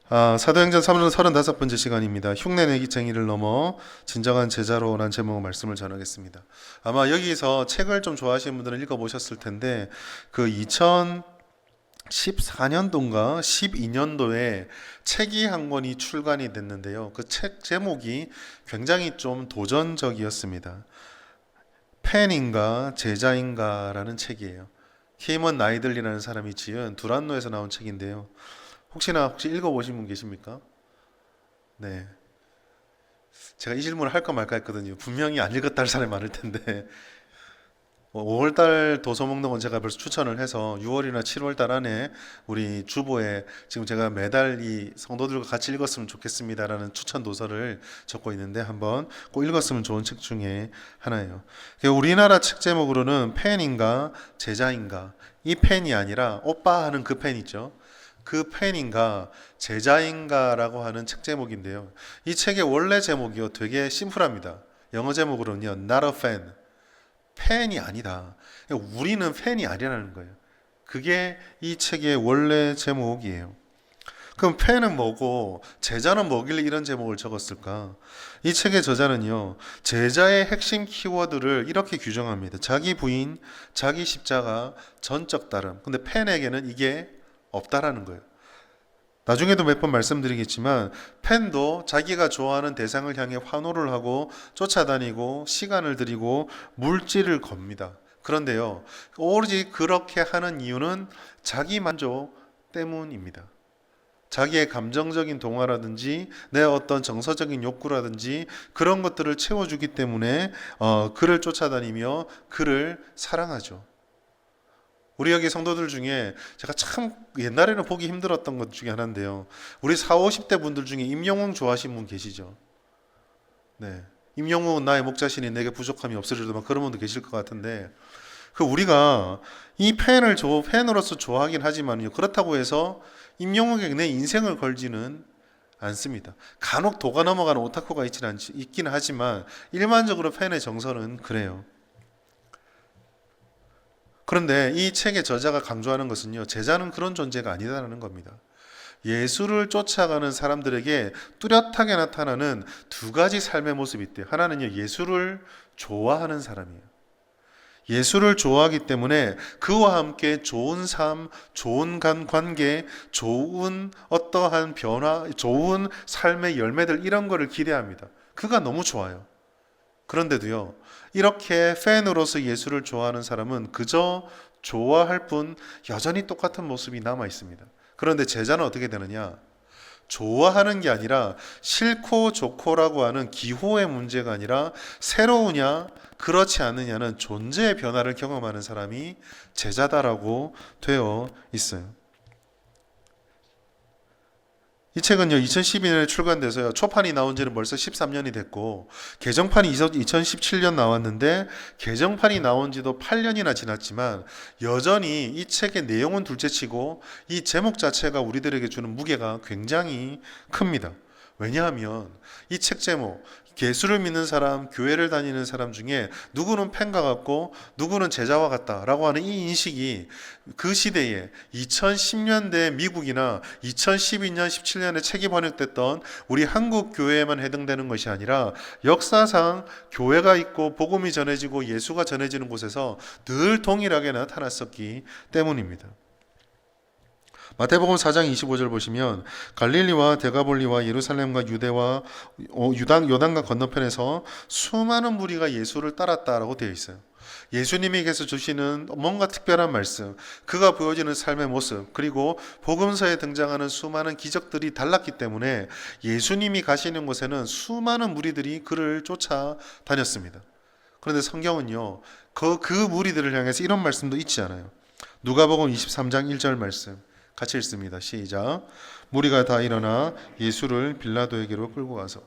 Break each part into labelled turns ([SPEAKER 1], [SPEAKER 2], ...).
[SPEAKER 1] 사도행전 3는 35번째 시간입니다. 흉내내기 쟁의를 넘어 진정한 제자로라는 제목의 말씀을 전하겠습니다. 아마 여기서 책을 좀 좋아하시는 분들은 읽어보셨을 텐데 그 2014년도인가 12년도에 책이 한 권이 출간이 됐는데요. 그 책 제목이 굉장히 좀 도전적이었습니다. 팬인가 제자인가라는 책이에요. 케이먼 나이들리라는 사람이 지은 두란노에서 나온 책인데요. 혹시 읽어보신 분 계십니까? 네. 제가 이 질문을 할까 말까 했거든요. 분명히 안 읽었다 할 사람이 많을 텐데. 5월달 도서목록은 제가 벌써 추천을 해서 6월이나 7월달 안에 우리 주보에 지금 제가 매달 이 성도들과 같이 읽었으면 좋겠습니다라는 추천 도서를 적고 있는데 한번 꼭 읽었으면 좋은 책 중에 하나예요. 우리나라 책 제목으로는 팬인가 제자인가, 이 팬이 아니라 오빠 하는 그 팬 있죠. 그 팬인가 제자인가라고 하는 책 제목인데요. 이 책의 원래 제목이요 되게 심플합니다. 영어 제목으로는요 Not a fan, 팬이 아니다. 우리는 팬이 아니라는 거예요. 그게 이 책의 원래 제목이에요. 그럼 팬은 뭐고 제자는 뭐길래 이런 제목을 적었을까? 이 책의 저자는요 제자의 핵심 키워드를 이렇게 규정합니다. 자기 부인, 자기 십자가, 전적 따름. 근데 팬에게는 이게 없다라는 거예요. 나중에도 몇 번 말씀드리겠지만 팬도 자기가 좋아하는 대상을 향해 환호를 하고 쫓아다니고 시간을 들이고 물질을 겁니다. 그런데요, 오로지 그렇게 하는 이유는 자기 만족 때문입니다. 자기의 감정적인 동화라든지 내 어떤 정서적인 욕구라든지 그런 것들을 채워주기 때문에 그를 쫓아다니며 그를 사랑하죠. 우리 여기 성도들 중에 제가 참 옛날에는 보기 힘들었던 것 중에 하나인데요. 우리 40, 50대 분들 중에 임영웅 좋아하시는 분 계시죠? 네. 임영웅은 나의 목자시니 내게 부족함이 없으리로다 막 그런 분도 계실 것 같은데 우리가 이 팬으로서 좋아하긴 하지만요. 그렇다고 해서 임영웅에게 내 인생을 걸지는 않습니다. 간혹 도가 넘어가는 오타쿠가 있긴 하지만 일반적으로 팬의 정서는 그래요. 그런데 이 책의 저자가 강조하는 것은요, 제자는 그런 존재가 아니다라는 겁니다. 예수를 쫓아가는 사람들에게 뚜렷하게 나타나는 두 가지 삶의 모습이 있대요. 하나는요, 예수를 좋아하는 사람이에요. 예수를 좋아하기 때문에 그와 함께 좋은 삶, 좋은 관계, 좋은 어떠한 변화, 좋은 삶의 열매들 이런 거를 기대합니다. 그가 너무 좋아요. 그런데도요, 이렇게 팬으로서 예수를 좋아하는 사람은 그저 좋아할 뿐 여전히 똑같은 모습이 남아 있습니다. 그런데 제자는 어떻게 되느냐? 좋아하는 게 아니라 싫고 좋고라고 하는 기호의 문제가 아니라 새로우냐 그렇지 않느냐는 존재의 변화를 경험하는 사람이 제자다라고 되어 있어요. 이 책은요 2012년에 출간돼서요 초판이 나온 지는 벌써 13년이 됐고 개정판이 2017년 나왔는데 개정판이 나온 지도 8년이나 지났지만 여전히 이 책의 내용은 둘째치고 이 제목 자체가 우리들에게 주는 무게가 굉장히 큽니다. 왜냐하면 이 책 제목 예수를 믿는 사람, 교회를 다니는 사람 중에 누구는 팬과 같고 누구는 제자와 같다라고 하는 이 인식이 그 시대에 2010년대 미국이나 2012년, 17년에 책이 번역됐던 우리 한국 교회에만 해당되는 것이 아니라 역사상 교회가 있고 복음이 전해지고 예수가 전해지는 곳에서 늘 동일하게 나타났었기 때문입니다. 마태복음 4장 25절 보시면 갈릴리와 데가볼리와 예루살렘과 유대와 요단강 건너편에서 수많은 무리가 예수를 따랐다라고 되어 있어요. 예수님께서 주시는 뭔가 특별한 말씀, 그가 보여지는 삶의 모습, 그리고 복음서에 등장하는 수많은 기적들이 달랐기 때문에 예수님이 가시는 곳에는 수많은 무리들이 그를 쫓아다녔습니다. 그런데 성경은요, 그 무리들을 향해서 이런 말씀도 있지 않아요. 누가복음 23장 1절 말씀 같이 읽습니다. 시작. 무리가 다 일어나 예수를 빌라도에게로 끌고 가서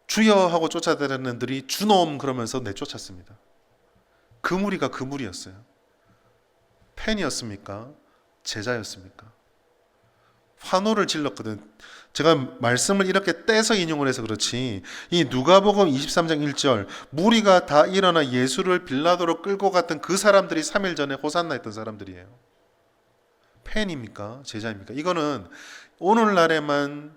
[SPEAKER 1] 주여 하고 쫓아다니는 들이 주놈 그러면서 내쫓았습니다. 그 무리가 그 무리였어요. 팬이었습니까? 제자였습니까? 환호를 질렀거든. 제가 말씀을 이렇게 떼서 인용을 해서 그렇지 이 누가복음 23장 1절 무리가 다 일어나 예수를 빌라도로 끌고 갔던 그 사람들이 3일 전에 호산나 했던 사람들이에요. 팬입니까? 제자입니까? 이거는 오늘날에만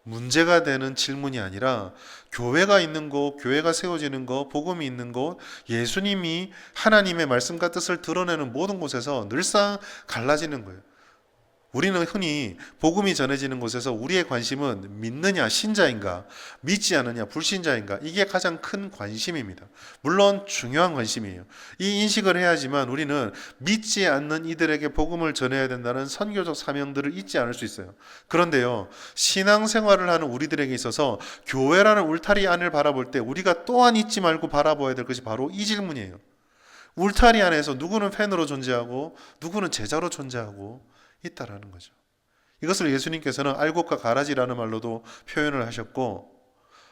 [SPEAKER 1] 문제가 되는 질문이 아니라 교회가 있는 곳, 교회가 세워지는 곳, 복음이 있는 곳, 예수님이 하나님의 말씀과 뜻을 드러내는 모든 곳에서 늘상 갈라지는 거예요. 우리는 흔히 복음이 전해지는 곳에서 우리의 관심은 믿느냐 신자인가, 믿지 않느냐 불신자인가, 이게 가장 큰 관심입니다. 물론 중요한 관심이에요. 이 인식을 해야지만 우리는 믿지 않는 이들에게 복음을 전해야 된다는 선교적 사명들을 잊지 않을 수 있어요. 그런데요, 신앙생활을 하는 우리들에게 있어서 교회라는 울타리 안을 바라볼 때 우리가 또한 잊지 말고 바라봐야 될 것이 바로 이 질문이에요. 울타리 안에서 누구는 팬으로 존재하고 누구는 제자로 존재하고 있다라는 거죠. 이것을 예수님께서는 알곡과 가라지라는 말로도 표현을 하셨고,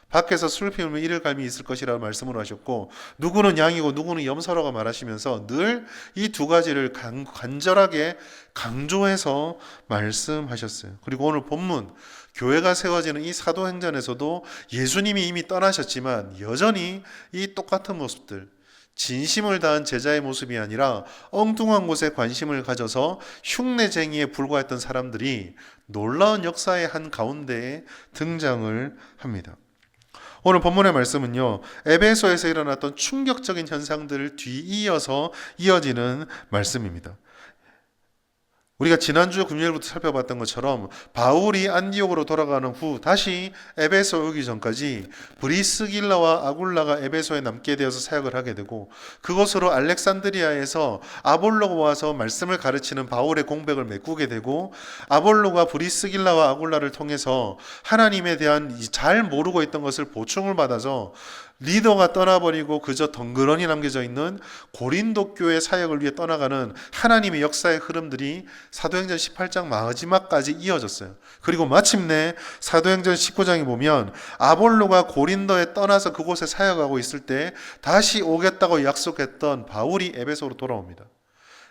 [SPEAKER 1] 밖에서 술 피우면 이를 갈미 있을 것이라고 말씀을 하셨고, 누구는 양이고 누구는 염소라고 말하시면서 늘 이 두 가지를 간절하게 강조해서 말씀하셨어요. 그리고 오늘 본문 교회가 세워지는 이 사도행전에서도 예수님이 이미 떠나셨지만 여전히 이 똑같은 모습들, 진심을 다한 제자의 모습이 아니라 엉뚱한 곳에 관심을 가져서 흉내쟁이에 불과했던 사람들이 놀라운 역사의 한 가운데에 등장을 합니다. 오늘 본문의 말씀은요, 에베소에서 일어났던 충격적인 현상들을 뒤이어서 이어지는 말씀입니다. 우리가 지난주 금요일부터 살펴봤던 것처럼 바울이 안디옥으로 돌아가는 후 다시 에베소 오기 전까지 브리스길라와 아굴라가 에베소에 남게 되어서 사역을 하게 되고, 그것으로 알렉산드리아에서 아볼로가 와서 말씀을 가르치는 바울의 공백을 메꾸게 되고, 아볼로가 브리스길라와 아굴라를 통해서 하나님에 대한 잘 모르고 있던 것을 보충을 받아서 리더가 떠나버리고 그저 덩그러니 남겨져 있는 고린도 교회 사역을 위해 떠나가는 하나님의 역사의 흐름들이 사도행전 18장 마지막까지 이어졌어요. 그리고 마침내 사도행전 19장에 보면 아볼로가 고린도에 떠나서 그곳에 사역하고 있을 때 다시 오겠다고 약속했던 바울이 에베소로 돌아옵니다.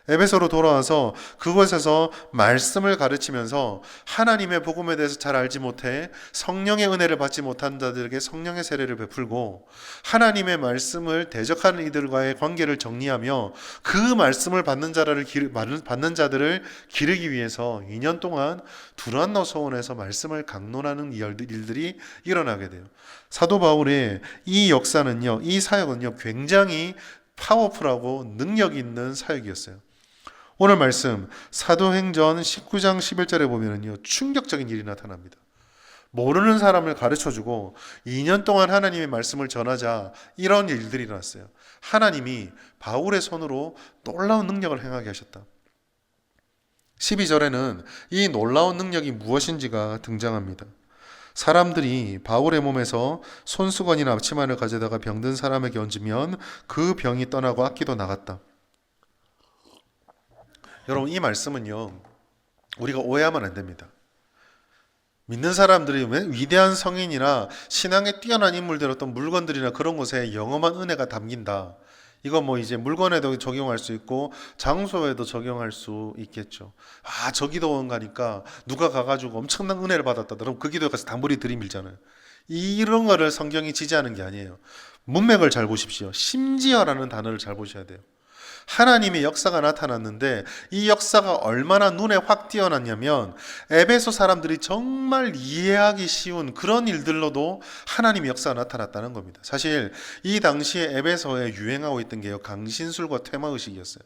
[SPEAKER 1] 에베소로 돌아와서 그곳에서 말씀을 가르치면서 하나님의 복음에 대해서 잘 알지 못해 성령의 은혜를 받지 못한 자들에게 성령의 세례를 베풀고, 하나님의 말씀을 대적하는 이들과의 관계를 정리하며 그 말씀을 받는 자들을 기르기 위해서 2년 동안 두란노 소원에서 말씀을 강론하는 일들이 일어나게 돼요. 사도 바울의 이 역사는요, 이 사역은요, 굉장히 파워풀하고 능력 있는 사역이었어요. 오늘 말씀 사도행전 19장 11절에 보면은요, 충격적인 일이 나타납니다. 모르는 사람을 가르쳐주고 2년 동안 하나님의 말씀을 전하자 이런 일들이 일어났어요. 하나님이 바울의 손으로 놀라운 능력을 행하게 하셨다. 12절에는 이 놀라운 능력이 무엇인지가 등장합니다. 사람들이 바울의 몸에서 손수건이나 앞치마를 가져다가 병든 사람에게 얹으면 그 병이 떠나고 악기도 나갔다. 여러분, 이 말씀은요, 우리가 오해하면 안 됩니다. 믿는 사람들이 위대한 성인이나 신앙에 뛰어난 인물들, 어떤 물건들이나 그런 곳에 영험한 은혜가 담긴다. 이건 뭐 이제 물건에도 적용할 수 있고 장소에도 적용할 수 있겠죠. 아, 저 기도원 가니까 누가 가가지고 엄청난 은혜를 받았다. 그럼 그 기도에 가서 단불이 들이밀잖아요. 이런 거를 성경이 지지하는 게 아니에요. 문맥을 잘 보십시오. 심지어라는 단어를 잘 보셔야 돼요. 하나님의 역사가 나타났는데 이 역사가 얼마나 눈에 확 띄어났냐면, 에베소 사람들이 정말 이해하기 쉬운 그런 일들로도 하나님의 역사가 나타났다는 겁니다. 사실 이 당시에 에베소에 유행하고 있던 게요, 강신술과 퇴마의식이었어요.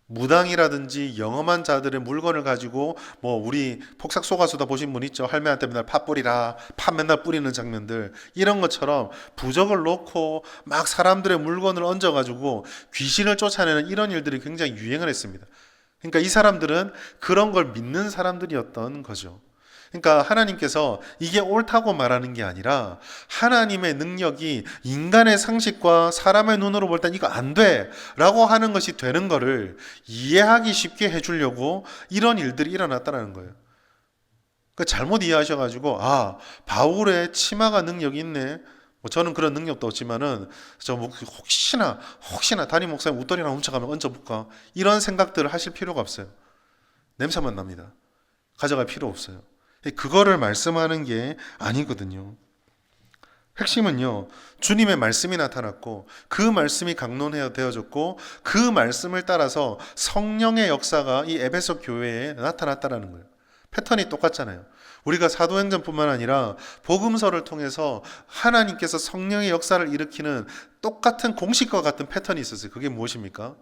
[SPEAKER 1] 무당이라든지 영험한 자들의 물건을 가지고, 뭐 우리 폭삭 속가수다 보신 분 있죠? 할매한테 맨날 팥 뿌리라, 팥 맨날 뿌리는 장면들, 이런 것처럼 부적을 놓고 막 사람들의 물건을 얹어가지고 귀신을 쫓아내는 이런 일들이 굉장히 유행을 했습니다. 그러니까 이 사람들은 그런 걸 믿는 사람들이었던 거죠. 그러니까 하나님께서 이게 옳다고 말하는 게 아니라 하나님의 능력이 인간의 상식과 사람의 눈으로 볼 땐 이거 안 돼 라고 하는 것이 되는 거를 이해하기 쉽게 해주려고 이런 일들이 일어났다는 거예요. 그러니까 잘못 이해하셔가지고, 아, 바울의 치마가 능력이 있네, 뭐 저는 그런 능력도 없지만은 저 혹시나 담임 목사님 웃돌이나 훔쳐가면 얹어볼까, 이런 생각들을 하실 필요가 없어요. 냄새만 납니다. 가져갈 필요 없어요. 그거를 말씀하는 게 아니거든요. 핵심은요, 주님의 말씀이 나타났고 그 말씀이 강론되어졌고 그 말씀을 따라서 성령의 역사가 이 에베소 교회에 나타났다는 거예요. 패턴이 똑같잖아요. 우리가 사도행전뿐만 아니라 복음서를 통해서 하나님께서 성령의 역사를 일으키는 똑같은 공식과 같은 패턴이 있었어요. 그게 무엇입니까?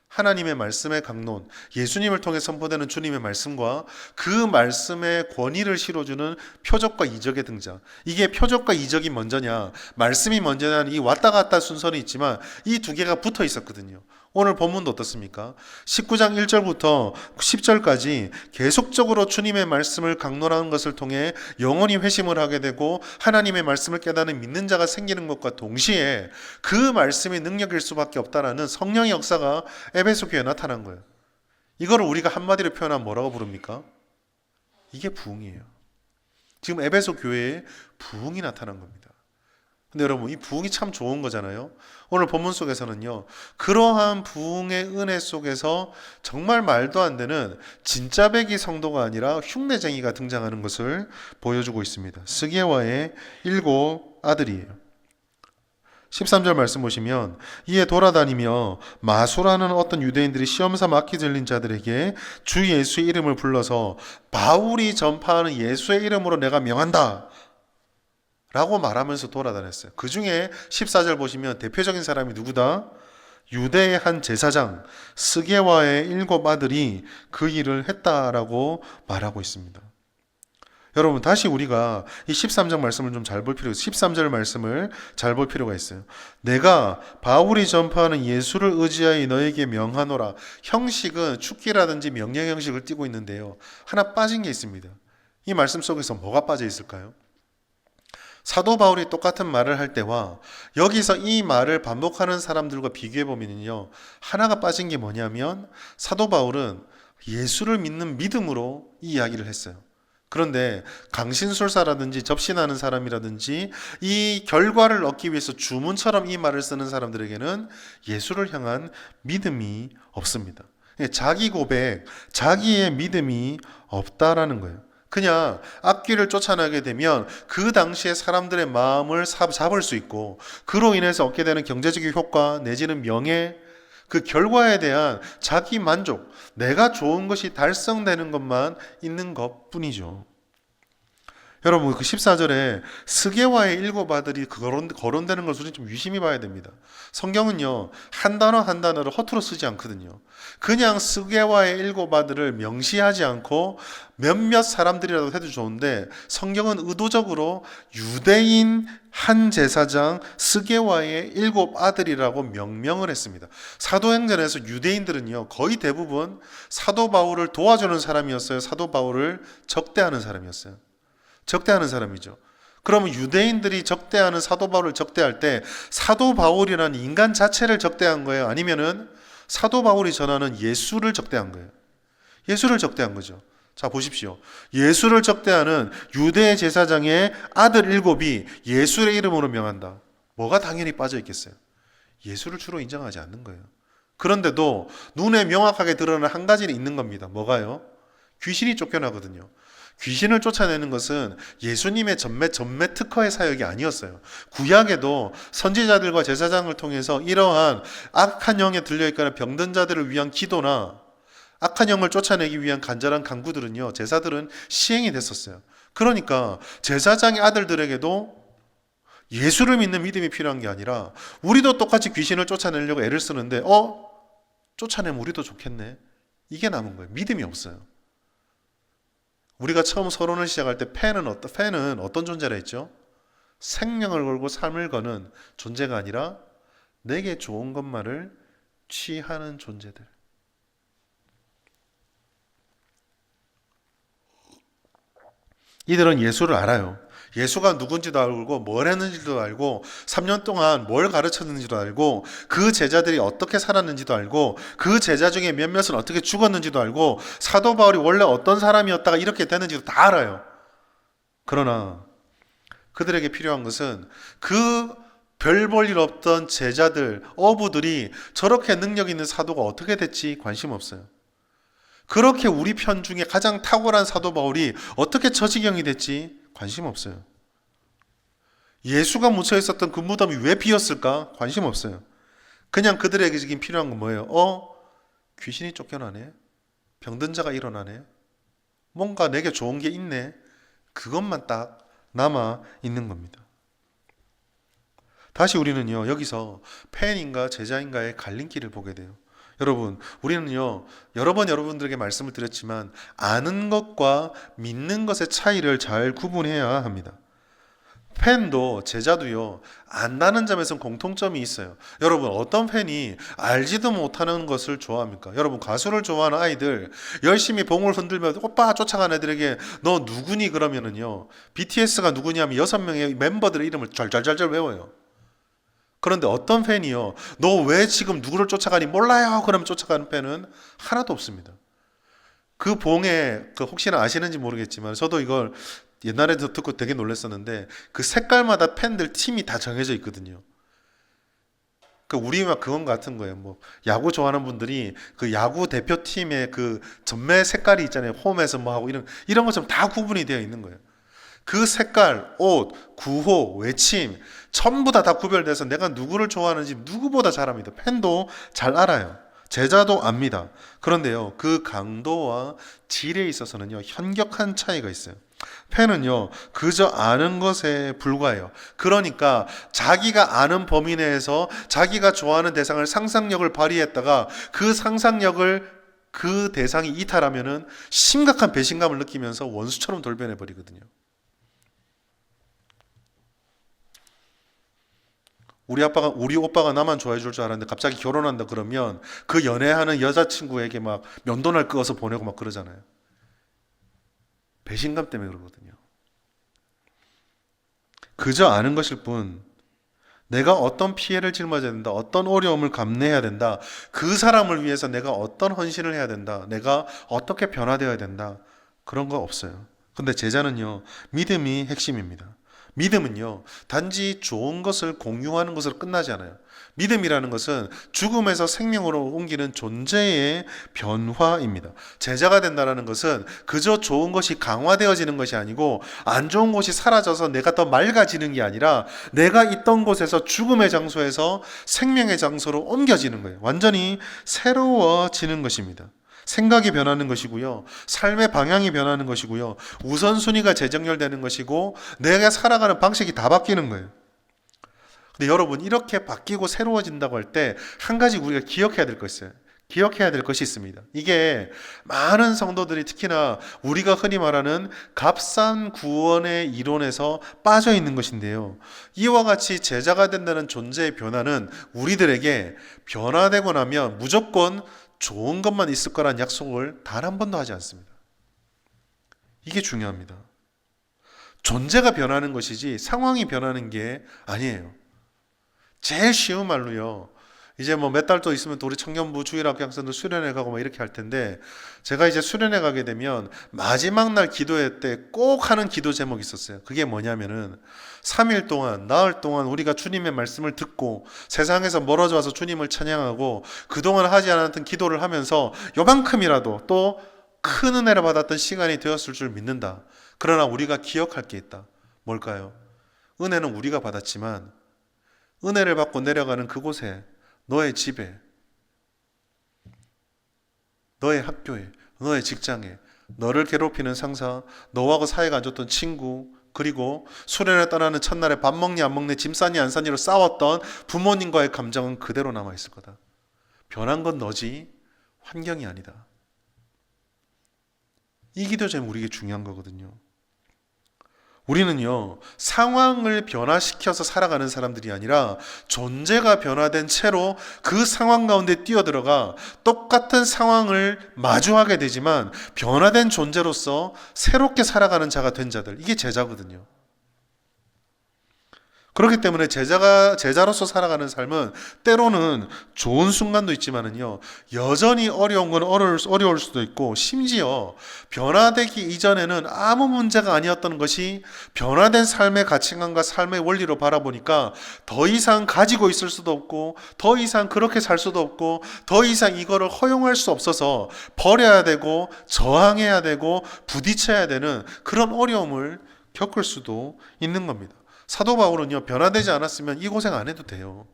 [SPEAKER 1] 하나님의 말씀의 강론, 예수님을 통해 선포되는 주님의 말씀과 그 말씀의 권위를 실어주는 표적과 이적의 등장. 이게 표적과 이적이 먼저냐, 말씀이 먼저냐는 이 왔다 갔다 순서는 있지만 이 두 개가 붙어 있었거든요. 오늘 본문도 어떻습니까? 19장 1절부터 10절까지 계속적으로 주님의 말씀을 강론하는 것을 통해 영원히 회심을 하게 되고 하나님의 말씀을 깨닫는 믿는 자가 생기는 것과 동시에 그 말씀이 능력일 수밖에 없다라는 성령의 역사가 에베소 교회에 나타난 거예요. 이거를 우리가 한마디로 표현하면 뭐라고 부릅니까? 이게 부흥이에요. 지금 에베소 교회에 부흥이 나타난 겁니다. 근데 여러분, 이 부흥이 참 좋은 거잖아요. 오늘 본문 속에서는요, 그러한 부흥의 은혜 속에서 정말 말도 안 되는 진짜 배기 성도가 아니라 흉내쟁이가 등장하는 것을 보여주고 있습니다. 스게와의 7 아들이에요. 13절 말씀 보시면, 이에 돌아다니며 마수라는 어떤 유대인들이 시험삼아 악기 들린 자들에게 주 예수의 이름을 불러서 바울이 전파하는 예수의 이름으로 내가 명한다 라고 말하면서 돌아다녔어요. 그 중에 14절 보시면 대표적인 사람이 누구다? 유대의 한 제사장 스게와의 7 아들이 그 일을 했다라고 말하고 있습니다. 여러분, 다시 우리가 이 13절 말씀을 좀 잘 볼 필요가 있어요. 13절 말씀을 잘 볼 필요가 있어요. 내가 바울이 전파하는 예수를 의지하여 너에게 명하노라. 형식은 축기라든지 명령 형식을 띠고 있는데요, 하나 빠진 게 있습니다. 이 말씀 속에서 뭐가 빠져 있을까요? 사도 바울이 똑같은 말을 할 때와 여기서 이 말을 반복하는 사람들과 비교해 보면요, 하나가 빠진 게 뭐냐면 사도 바울은 예수를 믿는 믿음으로 이 이야기를 했어요. 그런데 강신술사라든지 접신하는 사람이라든지 이 결과를 얻기 위해서 주문처럼 이 말을 쓰는 사람들에게는 예수를 향한 믿음이 없습니다. 자기 고백, 자기의 믿음이 없다라는 거예요. 그냥 악귀를 쫓아나게 되면 그 당시에 사람들의 마음을 잡을 수 있고 그로 인해서 얻게 되는 경제적인 효과 내지는 명예, 그 결과에 대한 자기 만족, 내가 좋은 것이 달성되는 것만 있는 것 뿐이죠. 여러분, 그 14절에 스게와의 7 아들이 거론되는 것을 우리 좀 유심히 봐야 됩니다. 성경은요, 한 단어 한 단어를 허투루 쓰지 않거든요. 그냥 스게와의 7 아들을 명시하지 않고 몇몇 사람들이라도 해도 좋은데 성경은 의도적으로 유대인 한 제사장 스게와의 7 아들이라고 명명을 했습니다. 사도행전에서 유대인들은요, 거의 대부분 사도 바울을 도와주는 사람이었어요. 사도 바울을 적대하는 사람이었어요. 적대하는 사람이죠. 그러면 유대인들이 적대하는 사도 바울을 적대할 때 사도 바울이라는 인간 자체를 적대한 거예요? 아니면은 사도 바울이 전하는 예수를 적대한 거예요? 예수를 적대한 거죠. 자, 보십시오. 예수를 적대하는 유대 제사장의 아들 7이 예수의 이름으로 명한다. 뭐가 당연히 빠져 있겠어요? 예수를 주로 인정하지 않는 거예요. 그런데도 눈에 명확하게 드러나는 한 가지는 있는 겁니다. 뭐가요? 귀신이 쫓겨나거든요. 귀신을 쫓아내는 것은 예수님의 전매 특허의 사역이 아니었어요. 구약에도 선지자들과 제사장을 통해서 이러한 악한 영에 들려있거나 병든 자들을 위한 기도나 악한 영을 쫓아내기 위한 간절한 간구들은요, 제사들은 시행이 됐었어요. 그러니까 제사장의 아들들에게도 예수를 믿는 믿음이 필요한 게 아니라 우리도 똑같이 귀신을 쫓아내려고 애를 쓰는데 쫓아내면 우리도 좋겠네. 이게 남은 거예요. 믿음이 없어요. 우리가 처음 서론을 시작할 때 팬은 어떤 존재라 했죠? 생명을 걸고 삶을 거는 존재가 아니라 내게 좋은 것만을 취하는 존재들. 이들은 예수를 알아요. 예수가 누군지도 알고 뭘 했는지도 알고 3년 동안 뭘 가르쳤는지도 알고 그 제자들이 어떻게 살았는지도 알고 그 제자 중에 몇몇은 어떻게 죽었는지도 알고 사도 바울이 원래 어떤 사람이었다가 이렇게 됐는지도 다 알아요. 그러나 그들에게 필요한 것은 그 별 볼 일 없던 제자들, 어부들이 저렇게 능력 있는 사도가 어떻게 됐지 관심 없어요. 그렇게 우리 편 중에 가장 탁월한 사도 바울이 어떻게 저 지경이 됐지 관심 없어요. 예수가 묻혀 있었던 그 무덤이 왜 비었을까? 관심 없어요. 그냥 그들에게 지금 필요한 건 뭐예요? 귀신이 쫓겨나네. 병든 자가 일어나네. 뭔가 내게 좋은 게 있네. 그것만 딱 남아 있는 겁니다. 다시 우리는요, 여기서 팬인가 제자인가의 갈림길을 보게 돼요. 여러분, 우리는요, 여러 번 여러분들에게 말씀을 드렸지만, 아는 것과 믿는 것의 차이를 잘 구분해야 합니다. 팬도 제자도요, 안다는 점에서는 공통점이 있어요. 여러분, 어떤 팬이 알지도 못하는 것을 좋아합니까? 여러분, 가수를 좋아하는 아이들 열심히 봉을 흔들며 오빠 쫓아가는 애들에게 너 누구니 그러면은요, BTS가 누구냐 하면 6명의 멤버들의 이름을 잘 외워요. 그런데 어떤 팬이요, 너 왜 지금 누구를 쫓아가니 몰라요 그러면 쫓아가는 팬은 하나도 없습니다. 그 봉에, 혹시나 아시는지 모르겠지만 저도 이걸 옛날에 듣고 되게 놀랐었는데, 그 색깔마다 팬들 팀이 다 정해져 있거든요. 그 우리 막 그건 같은 거예요. 뭐 야구 좋아하는 분들이 그 야구 대표팀의 그 전매 색깔이 있잖아요. 홈에서 뭐 하고 이런 것처럼 다 구분이 되어 있는 거예요. 그 색깔, 옷, 구호, 외침 전부 다 구별돼서 내가 누구를 좋아하는지 누구보다 잘 압니다. 팬도 잘 알아요. 제자도 압니다. 그런데요, 그 강도와 질에 있어서는요, 현격한 차이가 있어요. 팬은요, 그저 아는 것에 불과해요. 그러니까 자기가 아는 범위 내에서 자기가 좋아하는 대상을 상상력을 발휘했다가 그 상상력을 그 대상이 이탈하면은 심각한 배신감을 느끼면서 원수처럼 돌변해 버리거든요. 우리 오빠가 나만 좋아해 줄 줄 알았는데 갑자기 결혼한다 그러면 그 연애하는 여자친구에게 막 면도날 그어서 보내고 막 그러잖아요. 배신감 때문에 그러거든요. 그저 아는 것일 뿐, 내가 어떤 피해를 짊어져야 된다, 어떤 어려움을 감내해야 된다, 그 사람을 위해서 내가 어떤 헌신을 해야 된다, 내가 어떻게 변화되어야 된다, 그런 거 없어요. 근데 제자는요, 믿음이 핵심입니다. 믿음은요, 단지 좋은 것을 공유하는 것으로 끝나지 않아요. 믿음이라는 것은 죽음에서 생명으로 옮기는 존재의 변화입니다. 제자가 된다는 것은 그저 좋은 것이 강화되어지는 것이 아니고 안 좋은 것이 사라져서 내가 더 맑아지는 게 아니라 내가 있던 곳에서 죽음의 장소에서 생명의 장소로 옮겨지는 거예요. 완전히 새로워지는 것입니다. 생각이 변하는 것이고요. 삶의 방향이 변하는 것이고요. 우선순위가 재정렬되는 것이고 내가 살아가는 방식이 다 바뀌는 거예요. 근데 여러분, 이렇게 바뀌고 새로워진다고 할 때 한 가지 우리가 기억해야 될 것이 있어요. 기억해야 될 것이 있습니다. 이게 많은 성도들이 특히나 우리가 흔히 말하는 값싼 구원의 이론에서 빠져 있는 것인데요. 이와 같이 제자가 된다는 존재의 변화는 우리들에게 변화되고 나면 무조건 좋은 것만 있을 거란 약속을 단 한 번도 하지 않습니다. 이게 중요합니다. 존재가 변하는 것이지 상황이 변하는 게 아니에요. 제일 쉬운 말로요. 이제 뭐 몇 달 더 있으면 또 우리 청년부 주일학교 학생들 수련회 가고 막 이렇게 할 텐데, 제가 이제 수련회 가게 되면 마지막 날 기도회 때 꼭 하는 기도 제목이 있었어요. 그게 뭐냐면은 3일 동안, 나흘 동안 우리가 주님의 말씀을 듣고 세상에서 멀어져 와서 주님을 찬양하고 그동안 하지 않았던 기도를 하면서 요만큼이라도 또 큰 은혜를 받았던 시간이 되었을 줄 믿는다. 그러나 우리가 기억할 게 있다. 뭘까요? 은혜는 우리가 받았지만 은혜를 받고 내려가는 그곳에, 너의 집에, 너의 학교에, 너의 직장에, 너를 괴롭히는 상사, 너하고 사이가 안 좋던 친구, 그리고 수련회 떠나는 첫날에 밥 먹니 안 먹니, 짐 싸니 안 싸니로 싸웠던 부모님과의 감정은 그대로 남아있을 거다. 변한 건 너지 환경이 아니다. 이 기도 제목 우리에게 중요한 거거든요. 우리는요, 상황을 변화시켜서 살아가는 사람들이 아니라 존재가 변화된 채로 그 상황 가운데 뛰어들어가 똑같은 상황을 마주하게 되지만 변화된 존재로서 새롭게 살아가는 자가 된 자들, 이게 제자거든요. 그렇기 때문에 제자로서 살아가는 삶은 때로는 좋은 순간도 있지만은요, 여전히 어려운 건 어려울 수도 있고, 심지어 변화되기 이전에는 아무 문제가 아니었던 것이 변화된 삶의 가치관과 삶의 원리로 바라보니까 더 이상 가지고 있을 수도 없고, 더 이상 그렇게 살 수도 없고, 더 이상 이거를 허용할 수 없어서 버려야 되고, 저항해야 되고, 부딪혀야 되는 그런 어려움을 겪을 수도 있는 겁니다. 사도 바울은요, 변화되지 않았으면 이 고생 안 해도 돼요.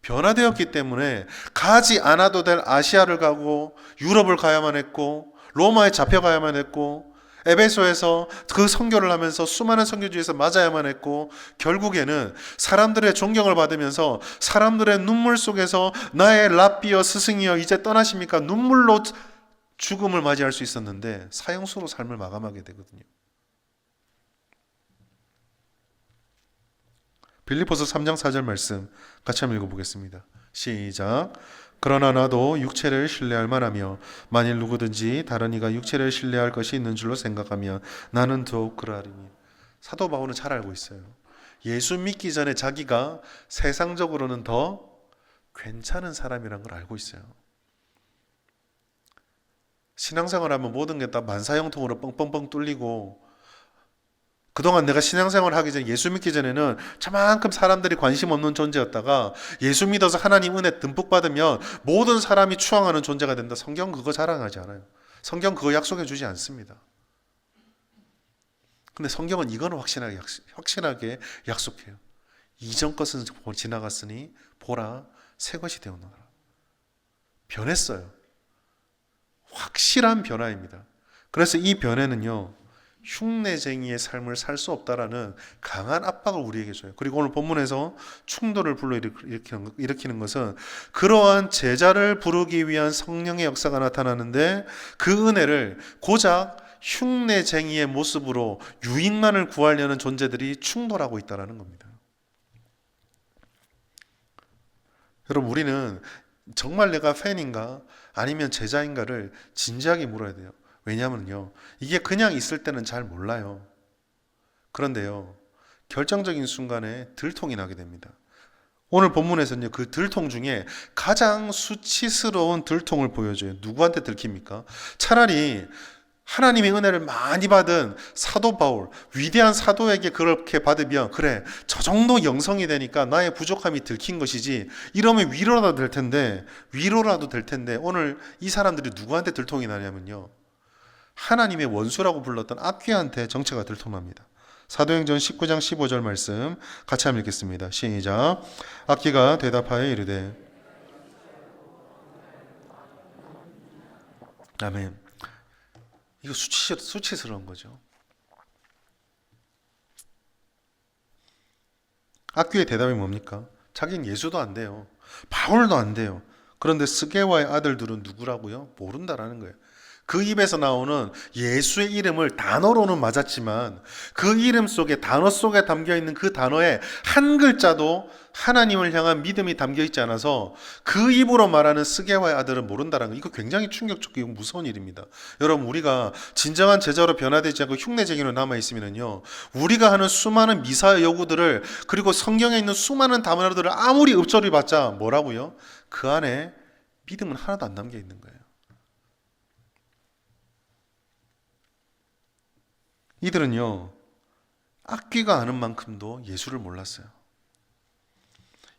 [SPEAKER 1] 변화되었기 때문에 가지 않아도 될 아시아를 가고 유럽을 가야만 했고 로마에 잡혀가야만 했고 에베소에서 그 선교를 하면서 수많은 선교지에서 맞아야만 했고, 결국에는 사람들의 존경을 받으면서 사람들의 눈물 속에서 나의 랍비여 스승이여 이제 떠나십니까? 눈물로 죽음을 맞이할 수 있었는데 사형수로 삶을 마감하게 되거든요. 빌립보서 3장 4절 말씀 같이 한번 읽어보겠습니다. 시작. 그러나 나도 육체를 신뢰할 만하며 만일 누구든지 다른 이가 육체를 신뢰할 것이 있는 줄로 생각하면 나는 더욱 그러하리니. 사도 바울은 잘 알고 있어요. 예수 믿기 전에 자기가 세상적으로는 더 괜찮은 사람이라는 걸 알고 있어요. 신앙생활하면 모든 게 다 만사형통으로 뻥뻥뻥 뚫리고, 그동안 내가 신앙생활을 하기 전에, 예수 믿기 전에는 저만큼 사람들이 관심 없는 존재였다가 예수 믿어서 하나님 은혜 듬뿍 받으면 모든 사람이 추앙하는 존재가 된다. 성경 그거 자랑하지 않아요. 성경 그거 약속해 주지 않습니다. 근데 성경은 이거는 확실하게 약속해요. 이전 것은 지나갔으니 보라 새 것이 되었노라. 변했어요. 확실한 변화입니다. 그래서 이 변화는요, 흉내쟁이의 삶을 살 수 없다라는 강한 압박을 우리에게 줘요. 그리고 오늘 본문에서 충돌을 불러일으키는 것은 그러한 제자를 부르기 위한 성령의 역사가 나타나는데, 그 은혜를 고작 흉내쟁이의 모습으로 유익만을 구하려는 존재들이 충돌하고 있다는 겁니다. 여러분, 우리는 정말 내가 팬인가 아니면 제자인가를 진지하게 물어야 돼요. 왜냐하면요, 이게 그냥 있을 때는 잘 몰라요. 그런데요, 결정적인 순간에 들통이 나게 됩니다. 오늘 본문에서는요, 그 들통 중에 가장 수치스러운 들통을 보여줘요. 누구한테 들킵니까? 차라리 하나님의 은혜를 많이 받은 사도 바울, 위대한 사도에게 그렇게 받으면, 그래, 저 정도 영성이 되니까 나의 부족함이 들킨 것이지, 이러면 위로라도 될 텐데, 오늘 이 사람들이 누구한테 들통이 나냐면요, 하나님의 원수라고 불렀던 악귀한테 정체가 들통납니다. 사도행전 19장 15절 말씀 같이 한번 읽겠습니다. 시작. 악귀가 대답하여 이르되. 아멘. 이거 수치스러운 거죠. 악귀의 대답이 뭡니까? 자기는 예수도 안 돼요. 바울도 안 돼요. 그런데 스게와의 아들들은 누구라고요? 모른다라는 거예요. 그 입에서 나오는 예수의 이름을 단어로는 맞았지만 그 이름 속에, 단어 속에 담겨있는 그 단어에 한 글자도 하나님을 향한 믿음이 담겨있지 않아서 그 입으로 말하는 스게와의 아들은 모른다는 거, 이거 굉장히 충격적이고 무서운 일입니다. 여러분, 우리가 진정한 제자로 변화되지 않고 흉내쟁이로 남아있으면요, 우리가 하는 수많은 미사의 요구들을, 그리고 성경에 있는 수많은 단어들을 아무리 읊조리봤자 뭐라고요? 그 안에 믿음은 하나도 안 담겨있는 거예요. 이들은요, 악귀가 아는 만큼도 예수를 몰랐어요.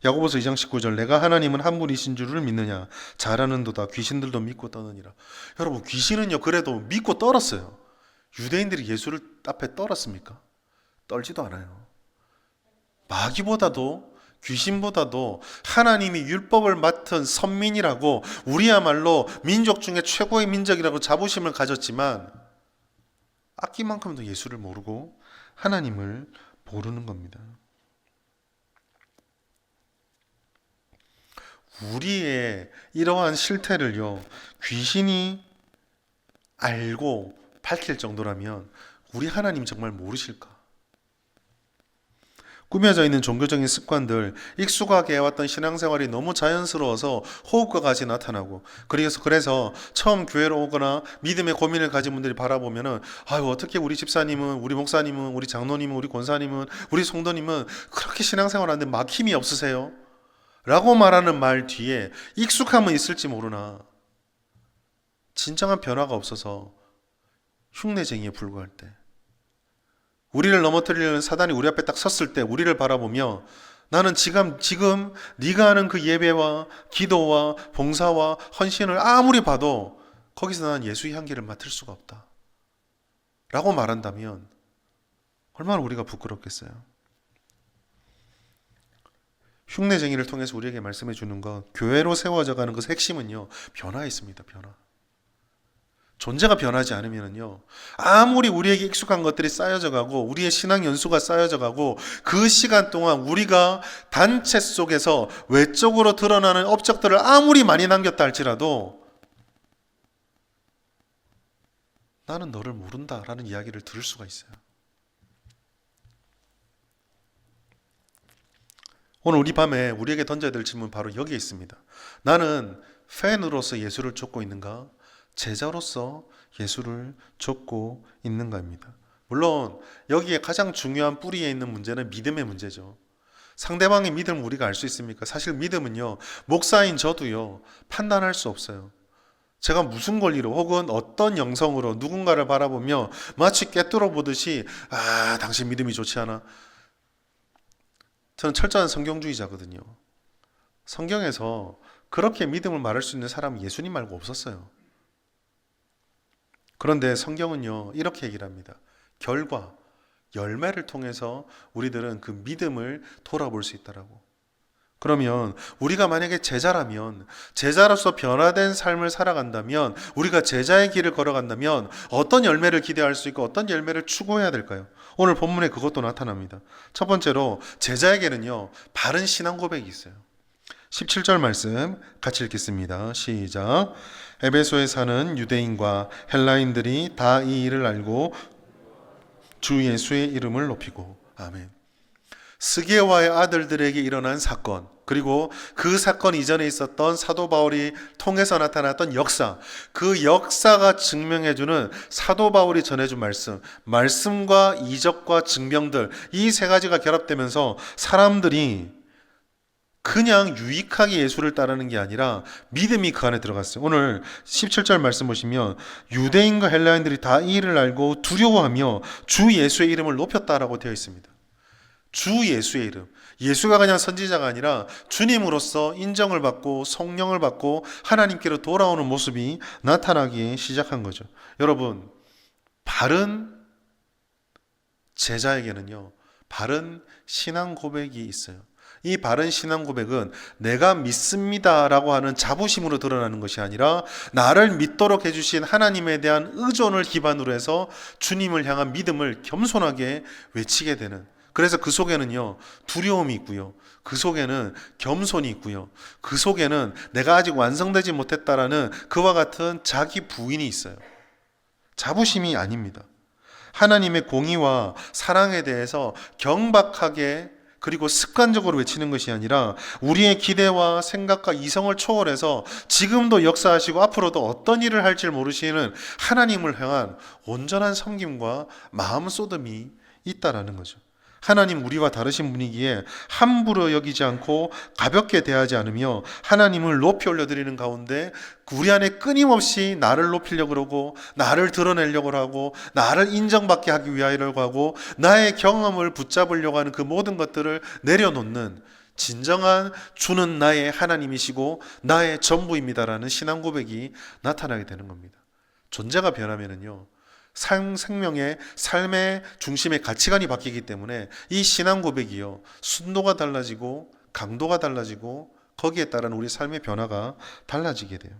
[SPEAKER 1] 야고보서 2장 19절, 내가 하나님은 한 분이신 줄을 믿느냐? 잘하는도다. 귀신들도 믿고 떠느니라. 여러분, 귀신은요, 그래도 믿고 떨었어요. 유대인들이 예수를 앞에 떨었습니까? 떨지도 않아요. 마귀보다도, 귀신보다도 하나님이 율법을 맡은 선민이라고, 우리야말로 민족 중에 최고의 민족이라고 자부심을 가졌지만 악기만큼도 예수를 모르고 하나님을 모르는 겁니다. 우리의 이러한 실태를요, 귀신이 알고 밝힐 정도라면 우리 하나님 정말 모르실까? 꾸며져 있는 종교적인 습관들, 익숙하게 해왔던 신앙생활이 너무 자연스러워서 호흡과 같이 나타나고, 그래서 처음 교회로 오거나 믿음의 고민을 가진 분들이 바라보면은, 아유, 어떻게 우리 집사님은, 우리 목사님은, 우리 장로님은, 우리 권사님은, 우리 성도님은 그렇게 신앙생활 하는데 막힘이 없으세요? 라고 말하는 말 뒤에 익숙함은 있을지 모르나 진정한 변화가 없어서 흉내쟁이에 불과할 때, 우리를 넘어뜨리려는 사단이 우리 앞에 딱 섰을 때 우리를 바라보며, 나는 지금 네가 하는 그 예배와 기도와 봉사와 헌신을 아무리 봐도 거기서 나는 예수의 향기를 맡을 수가 없다 라고 말한다면 얼마나 우리가 부끄럽겠어요. 흉내쟁이를 통해서 우리에게 말씀해 주는 것, 교회로 세워져 가는 것의 핵심은요, 변화에 있습니다. 변화. 존재가 변하지 않으면요, 아무리 우리에게 익숙한 것들이 쌓여져 가고 우리의 신앙 연수가 쌓여져 가고 그 시간 동안 우리가 단체 속에서 외적으로 드러나는 업적들을 아무리 많이 남겼다 할지라도 나는 너를 모른다라는 이야기를 들을 수가 있어요. 오늘 우리 밤에 우리에게 던져야 될 질문은 바로 여기에 있습니다. 나는 팬으로서 예수를 쫓고 있는가? 제자로서 예수를 쫓고 있는가입니다. 물론 여기에 가장 중요한 뿌리에 있는 문제는 믿음의 문제죠. 상대방의 믿음을 우리가 알 수 있습니까? 사실 믿음은요, 목사인 저도요, 판단할 수 없어요. 제가 무슨 권리로 혹은 어떤 영성으로 누군가를 바라보며 마치 꿰뚫어 보듯이 당신 믿음이 좋지 않아. 저는 철저한 성경주의자거든요. 성경에서 그렇게 믿음을 말할 수 있는 사람은 예수님 말고 없었어요. 그런데 성경은요, 이렇게 얘기를 합니다. 결과, 열매를 통해서 우리들은 그 믿음을 돌아볼 수 있다라고. 그러면 우리가 만약에 제자라면, 제자로서 변화된 삶을 살아간다면, 우리가 제자의 길을 걸어간다면 어떤 열매를 기대할 수 있고 어떤 열매를 추구해야 될까요? 오늘 본문에 그것도 나타납니다. 첫 번째로 제자에게는요, 바른 신앙 고백이 있어요. 17절 말씀 같이 읽겠습니다. 시작. 에베소에 사는 유대인과 헬라인들이 다 이 일을 알고 주 예수의 이름을 높이고. 아멘. 스게와의 아들들에게 일어난 사건, 그리고 그 사건 이전에 있었던 사도 바울이 통해서 나타났던 역사, 그 역사가 증명해주는 사도 바울이 전해준 말씀, 말씀과 이적과 증명들, 이 세 가지가 결합되면서 사람들이 그냥 유익하게 예수를 따르는 게 아니라 믿음이 그 안에 들어갔어요. 오늘 17절 말씀 보시면 유대인과 헬라인들이 다 이 일을 알고 두려워하며 주 예수의 이름을 높였다라고 되어 있습니다. 주 예수의 이름. 예수가 그냥 선지자가 아니라 주님으로서 인정을 받고 성령을 받고 하나님께로 돌아오는 모습이 나타나기 시작한 거죠. 여러분, 바른 제자에게는요, 바른 신앙 고백이 있어요. 이 바른 신앙 고백은 내가 믿습니다라고 하는 자부심으로 드러나는 것이 아니라 나를 믿도록 해주신 하나님에 대한 의존을 기반으로 해서 주님을 향한 믿음을 겸손하게 외치게 되는, 그래서 그 속에는요, 두려움이 있고요, 그 속에는 겸손이 있고요, 그 속에는 내가 아직 완성되지 못했다라는 그와 같은 자기 부인이 있어요. 자부심이 아닙니다. 하나님의 공의와 사랑에 대해서 경박하게 그리고 습관적으로 외치는 것이 아니라 우리의 기대와 생각과 이성을 초월해서 지금도 역사하시고 앞으로도 어떤 일을 할지 모르시는 하나님을 향한 온전한 섬김과 마음 쏟음이 있다라는 거죠. 하나님 우리와 다르신 분이기에 함부로 여기지 않고 가볍게 대하지 않으며 하나님을 높이 올려드리는 가운데 우리 안에 끊임없이 나를 높이려고 그러고 나를 드러내려고 하고 나를 인정받게 하기 위하여라고 하고 나의 경험을 붙잡으려고 하는 그 모든 것들을 내려놓는 진정한 주는 나의 하나님이시고 나의 전부입니다라는 신앙 고백이 나타나게 되는 겁니다. 존재가 변하면은요, 생명의 삶의 중심의 가치관이 바뀌기 때문에 이 신앙 고백이요, 순도가 달라지고 강도가 달라지고 거기에 따른 우리 삶의 변화가 달라지게 돼요.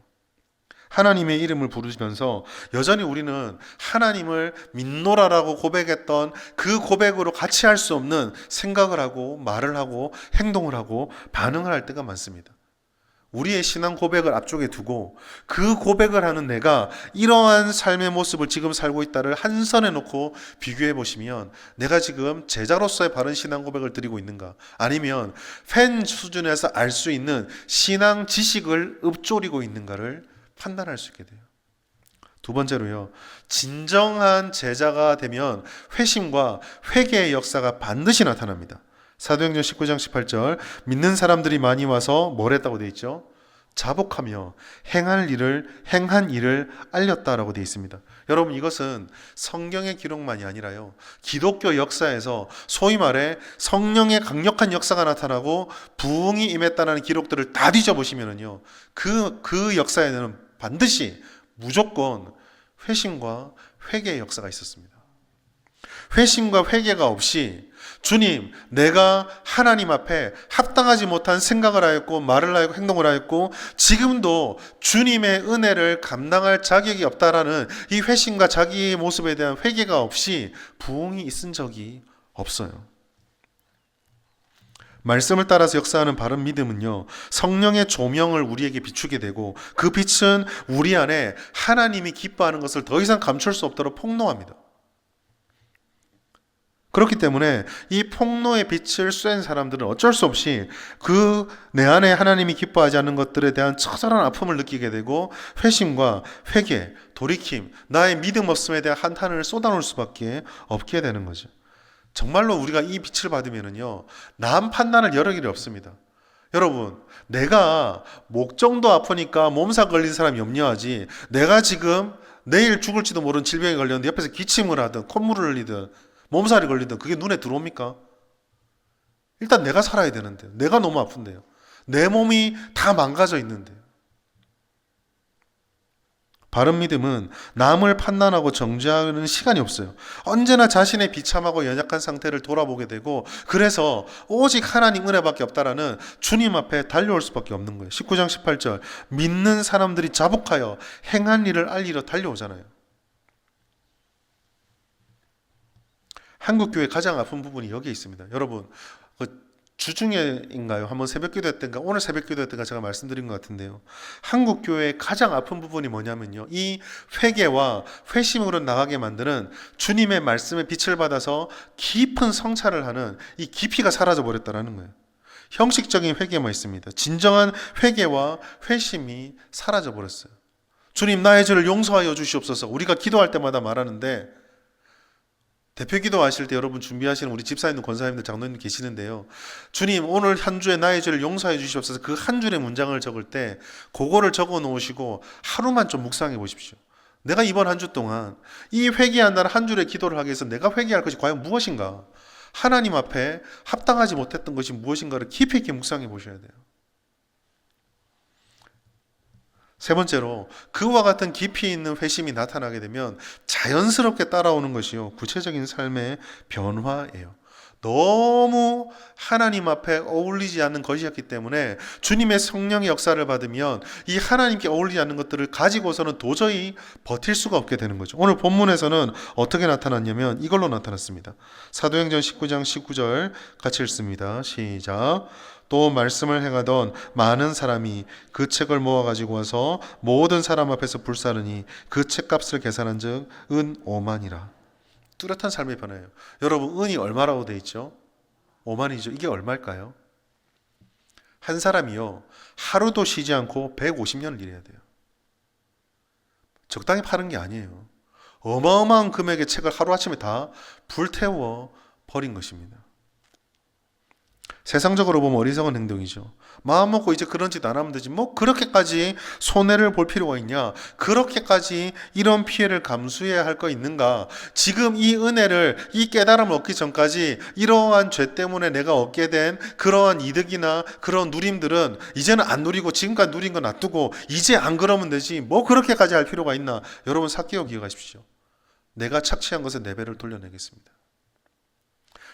[SPEAKER 1] 하나님의 이름을 부르시면서 여전히 우리는 하나님을 믿노라라고 고백했던 그 고백으로 같이 할 수 없는 생각을 하고 말을 하고 행동을 하고 반응을 할 때가 많습니다. 우리의 신앙 고백을 앞쪽에 두고 그 고백을 하는 내가 이러한 삶의 모습을 지금 살고 있다를 한 선에 놓고 비교해 보시면 내가 지금 제자로서의 바른 신앙 고백을 드리고 있는가, 아니면 팬 수준에서 알 수 있는 신앙 지식을 읊조리고 있는가를 판단할 수 있게 돼요. 두 번째로요, 진정한 제자가 되면 회심과 회개의 역사가 반드시 나타납니다. 사도행전 19장 18절, 믿는 사람들이 많이 와서 뭘 했다고 되어 있죠? 자복하며 행한 일을 알렸다라고 되어 있습니다. 여러분, 이것은 성경의 기록만이 아니라요, 기독교 역사에서 소위 말해 성령의 강력한 역사가 나타나고 부흥이 임했다는 기록들을 다 뒤져보시면은요, 그 역사에는 반드시 무조건 회심과 회개의 역사가 있었습니다. 회심과 회개가 없이 주님, 내가 하나님 앞에 합당하지 못한 생각을 하였고 말을 하였고 행동을 하였고 지금도 주님의 은혜를 감당할 자격이 없다라는 이 회심과 자기의 모습에 대한 회개가 없이 부흥이 있은 적이 없어요. 말씀을 따라서 역사하는 바른 믿음은요, 성령의 조명을 우리에게 비추게 되고 그 빛은 우리 안에 하나님이 기뻐하는 것을 더 이상 감출 수 없도록 폭로합니다. 그렇기 때문에 이 폭로의 빛을 쐰 사람들은 어쩔 수 없이 그 내 안에 하나님이 기뻐하지 않는 것들에 대한 처절한 아픔을 느끼게 되고 회심과 회개, 돌이킴, 나의 믿음 없음에 대한 한탄을 쏟아놓을 수밖에 없게 되는 거죠. 정말로 우리가 이 빛을 받으면은요, 남 판단을 여러 길이 없습니다. 여러분, 내가 목 정도 아프니까 몸살 걸린 사람 염려하지, 내가 지금 내일 죽을지도 모르는 질병에 걸렸는데 옆에서 기침을 하든 콧물을 흘리든 몸살이 걸리든 그게 눈에 들어옵니까? 일단 내가 살아야 되는데, 내가 너무 아픈데요. 내 몸이 다 망가져 있는데. 바른 믿음은 남을 판단하고 정죄하는 시간이 없어요. 언제나 자신의 비참하고 연약한 상태를 돌아보게 되고, 그래서 오직 하나님 은혜밖에 없다라는 주님 앞에 달려올 수밖에 없는 거예요. 19장 18절, 믿는 사람들이 자복하여 행한 일을 알리러 달려오잖아요. 한국교회 가장 아픈 부분이 여기에 있습니다. 여러분, 주중에인가요? 한번 새벽기도 때인가 오늘 새벽기도 때인가 제가 말씀드린 것 같은데요. 한국교회의 가장 아픈 부분이 뭐냐면요, 이 회개와 회심으로 나가게 만드는 주님의 말씀의 빛을 받아서 깊은 성찰을 하는 이 깊이가 사라져 버렸다는 거예요. 형식적인 회개만 있습니다. 진정한 회개와 회심이 사라져 버렸어요. 주님, 나의 죄를 용서하여 주시옵소서. 우리가 기도할 때마다 말하는데, 대표 기도하실 때 여러분 준비하시는 우리 집사님들, 권사님들, 장로님 계시는데요. 주님, 오늘 한 주에 나의 죄를 용서해 주시옵소서. 그 한 줄의 문장을 적을 때 그거를 적어 놓으시고 하루만 좀 묵상해 보십시오. 내가 이번 한 주 동안 이 회개한다는 한 줄의 기도를 하기 위해서 내가 회개할 것이 과연 무엇인가? 하나님 앞에 합당하지 못했던 것이 무엇인가를 깊이 있게 묵상해 보셔야 돼요. 세 번째로, 그와 같은 깊이 있는 회심이 나타나게 되면 자연스럽게 따라오는 것이요, 구체적인 삶의 변화예요. 너무 하나님 앞에 어울리지 않는 것이었기 때문에 주님의 성령의 역사를 받으면 이 하나님께 어울리지 않는 것들을 가지고서는 도저히 버틸 수가 없게 되는 거죠. 오늘 본문에서는 어떻게 나타났냐면 이걸로 나타났습니다. 사도행전 19장 19절 같이 읽습니다. 시작. 또 말씀을 행하던 많은 사람이 그 책을 모아가지고 와서 모든 사람 앞에서 불사르니 그 책값을 계산한 즉 은 5만이라. 뚜렷한 삶의 변화예요. 여러분, 은이 얼마라고 돼 있죠? 5만이죠. 이게 얼마일까요? 한 사람이요, 하루도 쉬지 않고 150년을 일해야 돼요. 적당히 파는 게 아니에요. 어마어마한 금액의 책을 하루아침에 다 불태워 버린 것입니다. 세상적으로 보면 어리석은 행동이죠. 마음 먹고 이제 그런 짓 안 하면 되지. 뭐 그렇게까지 손해를 볼 필요가 있냐? 그렇게까지 이런 피해를 감수해야 할 거 있는가? 지금 이 은혜를, 이 깨달음을 얻기 전까지 이러한 죄 때문에 내가 얻게 된 그러한 이득이나 그런 누림들은 이제는 안 누리고 지금까지 누린 거 놔두고 이제 안 그러면 되지. 뭐 그렇게까지 할 필요가 있나? 여러분, 삭개오 기억하십시오. 내가 착취한 것에 네 배를 돌려내겠습니다.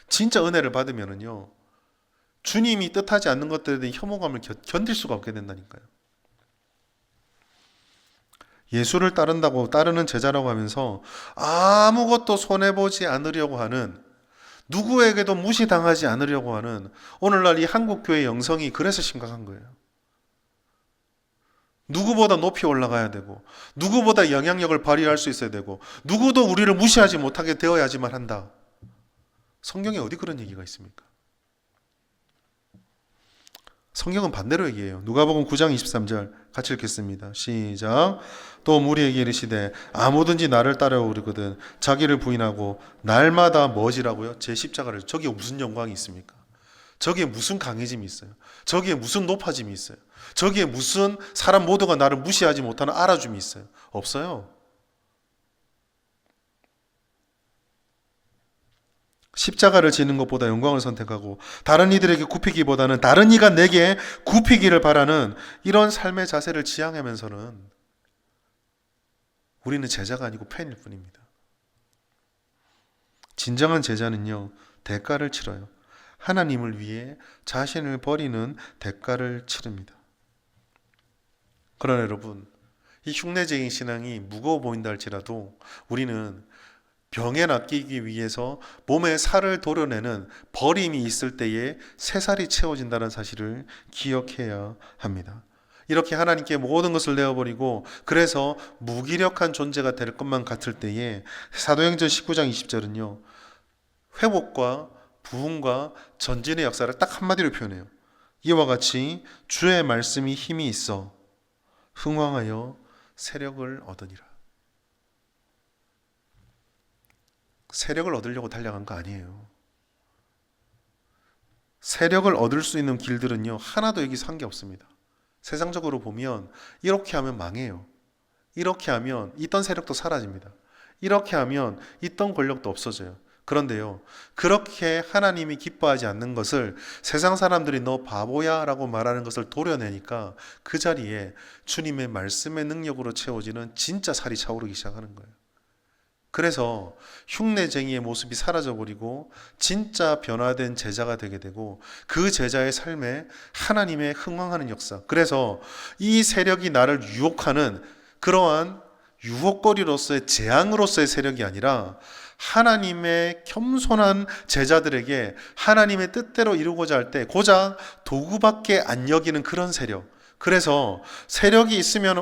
[SPEAKER 1] 진짜 은혜를 받으면은요, 주님이 뜻하지 않는 것들에 대한 혐오감을 견딜 수가 없게 된다니까요. 예수를 따른다고, 따르는 제자라고 하면서 아무것도 손해보지 않으려고 하는, 누구에게도 무시당하지 않으려고 하는 오늘날 이 한국교회 영성이 그래서 심각한 거예요. 누구보다 높이 올라가야 되고, 누구보다 영향력을 발휘할 수 있어야 되고, 누구도 우리를 무시하지 못하게 되어야지만 한다. 성경에 어디 그런 얘기가 있습니까? 성경은 반대로 얘기해요. 누가복음 9장 23절 같이 읽겠습니다. 시작. 또 무리에게 이르시되 아무든지 나를 따라오려거든 자기를 부인하고 날마다 뭐지라고요? 제 십자가를. 저기에 무슨 영광이 있습니까? 저기에 무슨 강해짐이 있어요? 저기에 무슨 높아짐이 있어요? 저기에 무슨 사람 모두가 나를 무시하지 못하는 알아줌이 있어요? 없어요. 십자가를 지는 것보다 영광을 선택하고 다른 이들에게 굽히기보다는 다른 이가 내게 굽히기를 바라는 이런 삶의 자세를 지향하면서는 우리는 제자가 아니고 팬일 뿐입니다. 진정한 제자는요, 대가를 치러요. 하나님을 위해 자신을 버리는 대가를 치릅니다. 그러나 여러분, 이 흉내쟁이 신앙이 무거워 보인다 할지라도 우리는 병에 낚이기 위해서 몸에 살을 도려내는 버림이 있을 때에 새 살이 채워진다는 사실을 기억해야 합니다. 이렇게 하나님께 모든 것을 내어버리고 그래서 무기력한 존재가 될 것만 같을 때에 사도행전 19장 20절은요, 회복과 부흥과 전진의 역사를 딱 한마디로 표현해요. 이와 같이 주의 말씀이 힘이 있어 흥왕하여 세력을 얻으니라. 세력을 얻으려고 달려간 거 아니에요. 세력을 얻을 수 있는 길들은요, 하나도 여기서 한 게 없습니다. 세상적으로 보면 이렇게 하면 망해요. 이렇게 하면 있던 세력도 사라집니다. 이렇게 하면 있던 권력도 없어져요. 그런데요, 그렇게 하나님이 기뻐하지 않는 것을 세상 사람들이 너 바보야 라고 말하는 것을 도려내니까 그 자리에 주님의 말씀의 능력으로 채워지는 진짜 살이 차오르기 시작하는 거예요. 그래서 흉내쟁이의 모습이 사라져버리고 진짜 변화된 제자가 되게 되고 그 제자의 삶에 하나님의 흥왕하는 역사. 그래서 이 세력이 나를 유혹하는 그러한 유혹거리로서의 재앙으로서의 세력이 아니라 하나님의 겸손한 제자들에게 하나님의 뜻대로 이루고자 할 때 고작 도구밖에 안 여기는 그런 세력. 그래서 세력이 있으면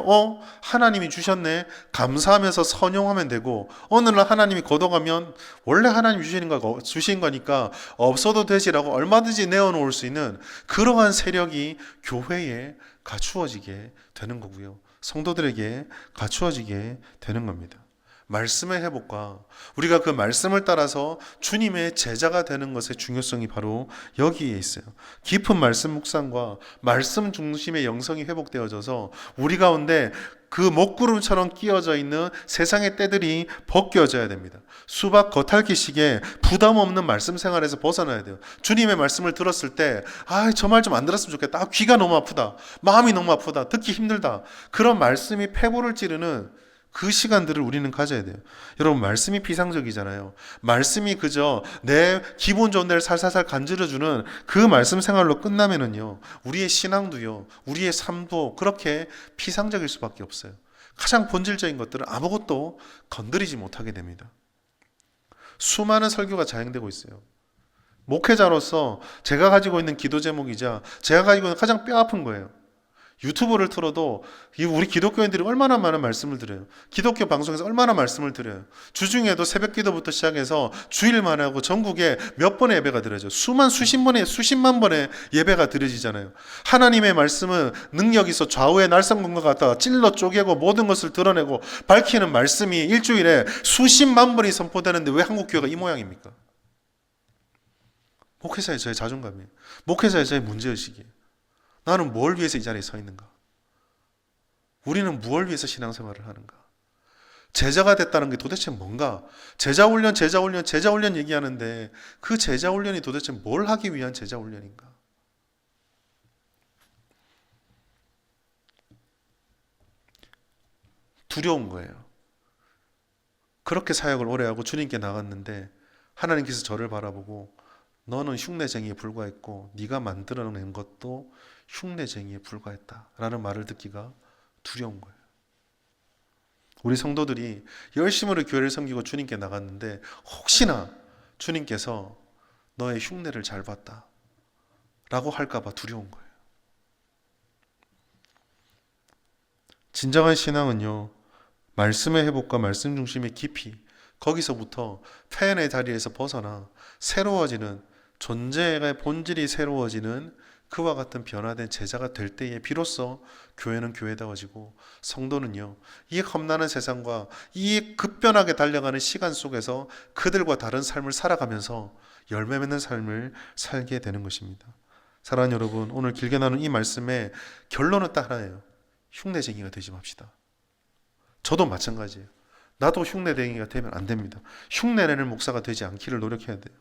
[SPEAKER 1] 하나님이 주셨네 감사하면서 선용하면 되고, 어느 날 하나님이 걷어가면 원래 하나님 주신 거니까 없어도 되지라고 얼마든지 내어놓을 수 있는 그러한 세력이 교회에 갖추어지게 되는 거고요, 성도들에게 갖추어지게 되는 겁니다. 말씀의 회복과 우리가 그 말씀을 따라서 주님의 제자가 되는 것의 중요성이 바로 여기에 있어요. 깊은 말씀 묵상과 말씀 중심의 영성이 회복되어져서 우리 가운데 그 먹구름처럼 끼어져 있는 세상의 때들이 벗겨져야 됩니다. 수박 겉핥기식의 부담 없는 말씀 생활에서 벗어나야 돼요. 주님의 말씀을 들었을 때 저 말 좀 안 들었으면 좋겠다. 귀가 너무 아프다. 마음이 너무 아프다. 듣기 힘들다. 그런 말씀이 폐부를 찌르는 그 시간들을 우리는 가져야 돼요. 여러분, 말씀이 비상적이잖아요. 말씀이 그저 내 기분 좋은 데를 살살살 간지러주는 그 말씀 생활로 끝나면은요, 우리의 신앙도요, 우리의 삶도 그렇게 피상적일 수밖에 없어요. 가장 본질적인 것들은 아무것도 건드리지 못하게 됩니다. 수많은 설교가 자행되고 있어요. 목회자로서 제가 가지고 있는 기도 제목이자 제가 가지고 있는 가장 뼈아픈 거예요. 유튜브를 틀어도 우리 기독교인들이 얼마나 많은 말씀을 드려요. 기독교 방송에서 얼마나 말씀을 드려요. 주중에도 새벽 기도부터 시작해서 주일만 하고 전국에 몇 번의 예배가 드려져요. 수십만 번의 예배가 드려지잖아요. 하나님의 말씀은 능력이 있어 좌우의 날성군과 같다. 찔러 쪼개고 모든 것을 드러내고 밝히는 말씀이 일주일에 수십만 번이 선포되는데 왜 한국교회가 이 모양입니까? 목회자의 저의 자존감이에요. 목회자의 저의 문제의식이에요. 나는 뭘 위해서 이 자리에 서 있는가? 우리는 무엇을 위해서 신앙생활을 하는가? 제자가 됐다는 게 도대체 뭔가? 제자훈련 얘기하는데 그 제자훈련이 도대체 뭘 하기 위한 제자훈련인가? 두려운 거예요. 그렇게 사역을 오래 하고 주님께 나갔는데 하나님께서 저를 바라보고 너는 흉내쟁이에 불과했고 네가 만들어낸 것도 흉내쟁이에 불과했다라는 말을 듣기가 두려운 거예요. 우리 성도들이 열심으로 교회를 섬기고 주님께 나갔는데 혹시나 주님께서 너의 흉내를 잘 봤다 라고 할까 봐 두려운 거예요. 진정한 신앙은요, 말씀의 회복과 말씀 중심의 깊이, 거기서부터 폐연의 자리에서 벗어나 새로워지는, 존재의 본질이 새로워지는 그와 같은 변화된 제자가 될 때에 비로소 교회는 교회다워지고 성도는요, 이 험난한 세상과 이 급변하게 달려가는 시간 속에서 그들과 다른 삶을 살아가면서 열매 맺는 삶을 살게 되는 것입니다. 사랑하는 여러분, 오늘 길게 나눈 이 말씀의 결론은 딱 하나예요. 흉내쟁이가 되지 맙시다. 저도 마찬가지예요. 나도 흉내쟁이가 되면 안 됩니다. 흉내내는 목사가 되지 않기를 노력해야 돼요.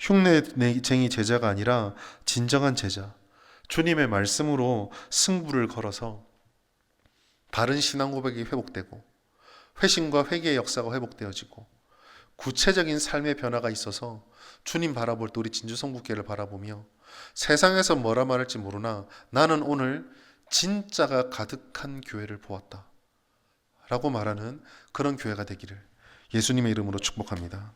[SPEAKER 1] 흉내쟁이 제자가 아니라 진정한 제자, 주님의 말씀으로 승부를 걸어서 바른 신앙 고백이 회복되고 회심과 회개의 역사가 회복되어지고 구체적인 삶의 변화가 있어서 주님 바라볼 때 우리 진주성국교회를 바라보며 세상에서 뭐라 말할지 모르나 나는 오늘 진짜가 가득한 교회를 보았다 라고 말하는 그런 교회가 되기를 예수님의 이름으로 축복합니다.